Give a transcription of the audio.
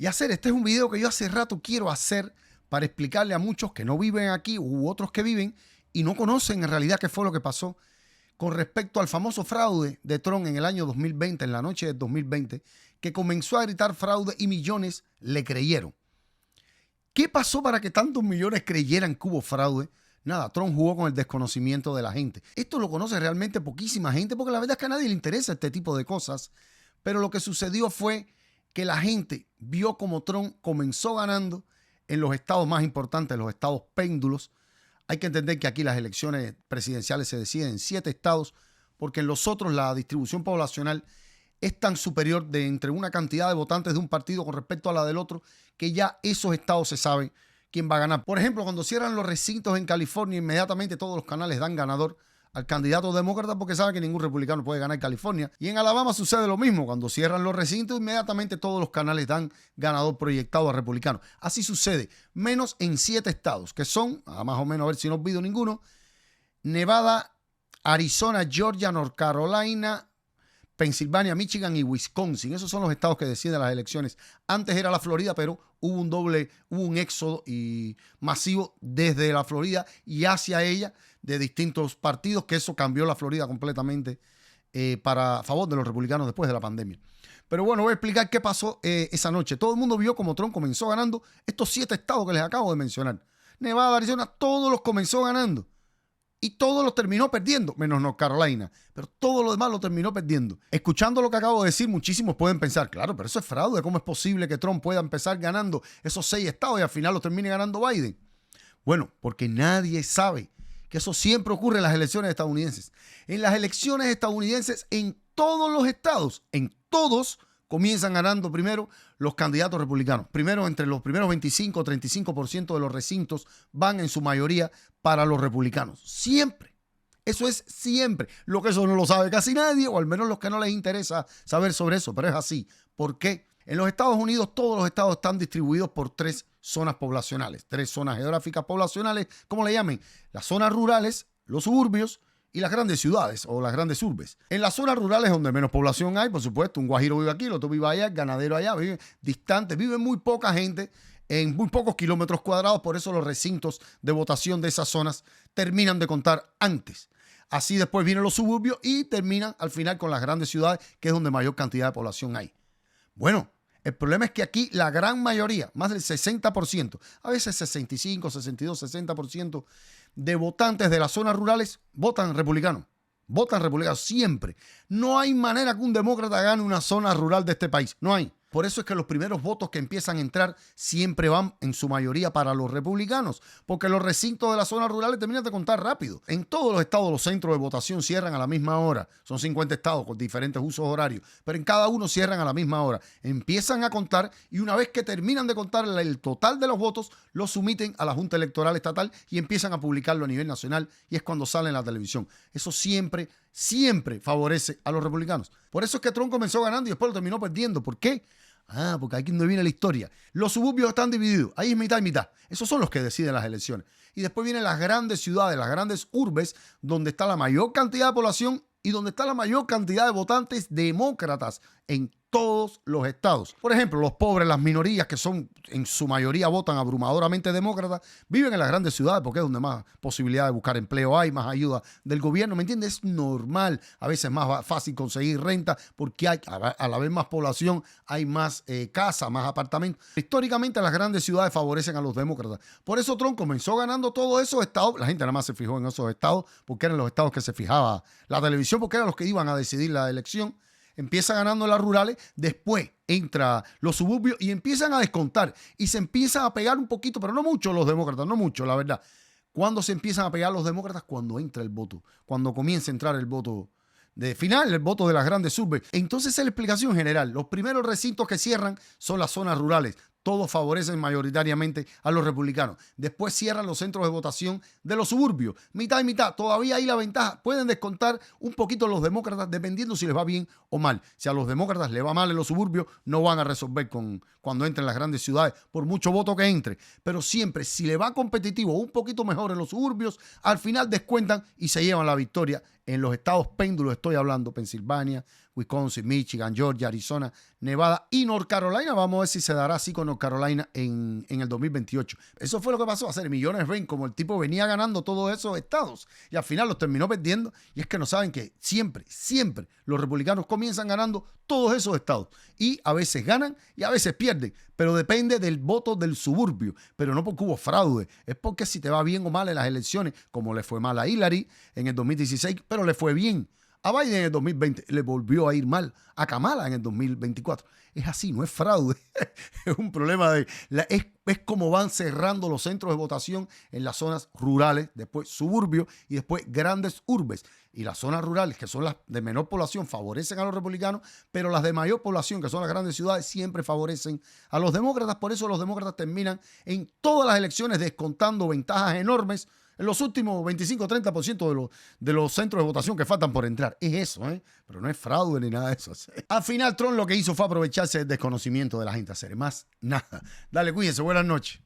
Y este es un video que yo hace rato quiero hacer para explicarle a muchos que no viven aquí u otros que viven y no conocen en realidad qué fue lo que pasó con respecto al famoso fraude de Trump en el año 2020, en la noche del 2020, que comenzó a gritar fraude y millones le creyeron. ¿Qué pasó para que tantos millones creyeran que hubo fraude? Nada, Trump jugó con el desconocimiento de la gente. Esto lo conoce realmente poquísima gente porque la verdad es que a nadie le interesa este tipo de cosas. Pero lo que sucedió fue que la gente vio como Trump comenzó ganando en los estados más importantes, los estados péndulos. Hay que entender que aquí las elecciones presidenciales se deciden en 7 estados porque en los otros la distribución poblacional es tan superior de entre una cantidad de votantes de un partido con respecto a la del otro que ya esos estados se sabe quién va a ganar. Por ejemplo, cuando cierran los recintos en California, inmediatamente todos los canales dan ganador al candidato demócrata porque saben que ningún republicano puede ganar California. Y en Alabama sucede lo mismo. Cuando cierran los recintos, inmediatamente todos los canales dan ganador proyectado a republicano. Así sucede, menos en 7 estados, que son, más o menos, a ver si no olvido ninguno, Nevada, Arizona, Georgia, North Carolina, Pensilvania, Michigan y Wisconsin. Esos son los estados que deciden las elecciones. Antes era la Florida, pero hubo un éxodo masivo desde la Florida y hacia ella de distintos partidos, que eso cambió la Florida completamente a favor de los republicanos después de la pandemia. Pero bueno, voy a explicar qué pasó esa noche. Todo el mundo vio cómo Trump comenzó ganando estos 7 estados que les acabo de mencionar. Nevada, Arizona, todos los comenzó ganando. Y todos los terminó perdiendo, menos North Carolina. Pero todo lo demás lo terminó perdiendo. Escuchando lo que acabo de decir, muchísimos pueden pensar, claro, pero eso es fraude. ¿Cómo es posible que Trump pueda empezar ganando esos 6 estados y al final lo termine ganando Biden? Bueno, porque nadie sabe que eso siempre ocurre en las elecciones estadounidenses. En las elecciones estadounidenses, en todos los estados, en todos, comienzan ganando primero los candidatos republicanos. Primero, entre los primeros 25 o 35% de los recintos van en su mayoría para los republicanos. Siempre. Eso es siempre. Lo que eso no lo sabe casi nadie, o al menos los que no les interesa saber sobre eso, pero es así. ¿Por qué? En los Estados Unidos, todos los estados están distribuidos por 3 zonas poblacionales, 3 zonas geográficas poblacionales, ¿cómo le llamen? Las zonas rurales, los suburbios y las grandes ciudades o las grandes urbes. En las zonas rurales donde menos población hay, por supuesto, un guajiro vive aquí, el otro vive allá, el ganadero allá, vive distante, vive muy poca gente en muy pocos kilómetros cuadrados, por eso los recintos de votación de esas zonas terminan de contar antes. Así después vienen los suburbios y terminan al final con las grandes ciudades, que es donde mayor cantidad de población hay. Bueno, el problema es que aquí la gran mayoría, más del 60%, a veces 65, 62, 60% de votantes de las zonas rurales votan republicano. Votan republicano siempre. No hay manera que un demócrata gane una zona rural de este país. No hay. Por eso es que los primeros votos que empiezan a entrar siempre van en su mayoría para los republicanos, porque los recintos de las zonas rurales terminan de contar rápido. En todos los estados los centros de votación cierran a la misma hora. Son 50 estados con diferentes usos horarios, pero en cada uno cierran a la misma hora. Empiezan a contar y una vez que terminan de contar el total de los votos, los someten a la Junta Electoral Estatal y empiezan a publicarlo a nivel nacional y es cuando sale en la televisión. Eso siempre favorece a los republicanos. Por eso es que Trump comenzó ganando y después lo terminó perdiendo. ¿Por qué? Porque aquí es donde viene la historia. Los suburbios están divididos. Ahí es mitad y mitad. Esos son los que deciden las elecciones. Y después vienen las grandes ciudades, las grandes urbes, donde está la mayor cantidad de población y donde está la mayor cantidad de votantes demócratas en todos los estados. Por ejemplo, los pobres, las minorías que son en su mayoría votan abrumadoramente demócratas, viven en las grandes ciudades porque es donde más posibilidad de buscar empleo hay, más ayuda del gobierno, ¿me entiendes? Es normal, a veces es más fácil conseguir renta porque hay, a la vez más población, hay más casas, más apartamentos. Históricamente las grandes ciudades favorecen a los demócratas. Por eso Trump comenzó ganando todos esos estados. La gente nada más se fijó en esos estados porque eran los estados que se fijaba la televisión, porque eran los que iban a decidir la elección. Empieza ganando las rurales, después entra los suburbios y empiezan a descontar y se empiezan a pegar un poquito, pero no mucho los demócratas, no mucho, la verdad. ¿Cuándo se empiezan a pegar los demócratas? Cuando entra el voto, cuando comienza a entrar el voto de final, el voto de las grandes urbes. Entonces es la explicación general. Los primeros recintos que cierran son las zonas rurales. Todos favorecen mayoritariamente a los republicanos. Después cierran los centros de votación de los suburbios. Mitad y mitad. Todavía hay la ventaja. Pueden descontar un poquito los demócratas dependiendo si les va bien o mal. Si a los demócratas les va mal en los suburbios, no van a resolver cuando entren las grandes ciudades, por mucho voto que entre. Pero siempre, si le va competitivo un poquito mejor en los suburbios, al final descuentan y se llevan la victoria. En los estados péndulos estoy hablando, Pensilvania, Wisconsin, Michigan, Georgia, Arizona, Nevada y North Carolina. Vamos a ver si se dará así con North Carolina en el 2028. Eso fue lo que pasó, hacer millones de como el tipo venía ganando todos esos estados y al final los terminó perdiendo. Y es que no saben que siempre los republicanos comienzan ganando todos esos estados y a veces ganan y a veces pierden, pero depende del voto del suburbio, pero no porque hubo fraude, es porque si te va bien o mal en las elecciones, como le fue mal a Hillary en el 2016, pero le fue bien a Biden en el 2020, le volvió a ir mal a Kamala en el 2024. Es así, no es fraude, es un problema es como van cerrando los centros de votación en las zonas rurales, después suburbios y después grandes urbes. Y las zonas rurales, que son las de menor población, favorecen a los republicanos, pero las de mayor población, que son las grandes ciudades, siempre favorecen a los demócratas. Por eso los demócratas terminan en todas las elecciones descontando ventajas enormes en los últimos 25-30% de los centros de votación que faltan por entrar. Es eso, ¿eh? Pero no es fraude ni nada de eso. Al final, Trump lo que hizo fue aprovecharse del desconocimiento de la gente, hacer más nada. Dale, cuídense, buenas noches.